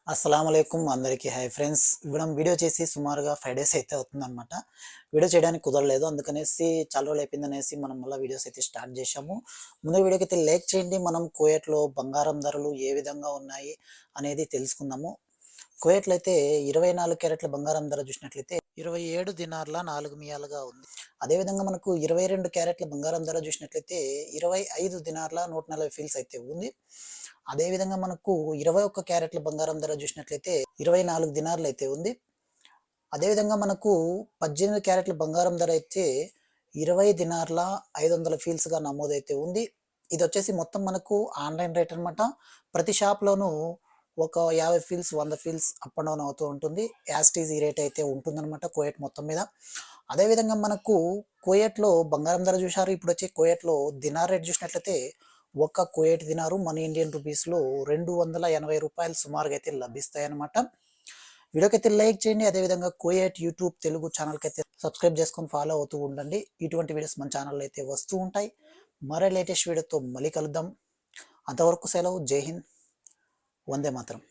అస్సలాముఅలైకుం అందరికీ hi friends. మనం video చేసి సుమారుగా 5 డేస్ అయితే అవుతుందనమాట. వీడియో చేయడానికి కుదరలేదు. అందుకనేసి చాలా రోజులు అయిపోయిందనేసి మనం మళ్ళా వీడియోస్ అయితే స్టార్ట్ చేశాము. ముందు వీడియోకైతే లైక్ చేయండి. మనం కువైట్‌లో బంగారం ధరలు ఏ విధంగా ఉన్నాయి అనేది తెలుసుకుందాము. కువైట్‌లో అయితే 24 క్యారెట్ల బంగారం ధర చూసినట్లయితే 27 దినార్ల 4 మియాలుగా ఉంది. అదేవిధంగా మనకు 22 క్యారెట్ల బంగారం ధర చూసినట్లయితే 25 దినార్ల 140 ఫీల్స్ అయితే ఉంది. అదేవిధంగా మనకు 21 క్యారెట్ల బంగారం ధర చూసినట్లయితే 24 దినార్లు అయితే ఉంది. అదేవిధంగా మనకు 18 క్యారెట్ల బంగారం ధర అయితే 20 దినార్ల 500 ఫీల్స్‌గా నమోదైతే ఉంది. ఇదొచ్చేసి మొత్తం మనకు ఆన్‌లైన్ రేట్ అనమాట. ప్రతి షాప్‌లోనూ ఒక 50 feels, 100 feels up and down అవుతూ ఉంటుంది. యాజ్ ఇట్ ఈజ్ ఈ రేట్ అయితే ఉంటుందనమాట కువైట్ మొత్తం మీద. అదేవిధంగా మనకు కువైట్‌లో బంగారం ధర చూశారు. ఇప్పుడొచ్చే కువైట్‌లో దినార్ రేట్ చూసినట్లయితే ఒక్క కువైట్ దినారు మన ఇండియన్ రూపీస్‌లో రూ. 280 సుమారుగా అయితే లభిస్తాయన్నమాట. వీడియోకైతే లైక్ చేయండి. అదేవిధంగా కువైట్ యూట్యూబ్ తెలుగు ఛానల్‌కైతే సబ్స్క్రైబ్ చేసుకొని ఫాలో అవుతూ ఉండండి. ఇటువంటి వీడియోస్ మన ఛానల్‌లో అయితే వస్తూ ఉంటాయి. మరో లేటెస్ట్ వీడియోతో మళ్ళీ కలుద్దాం. అంతవరకు సెలవు. జై హింద్. వందే మాతరం.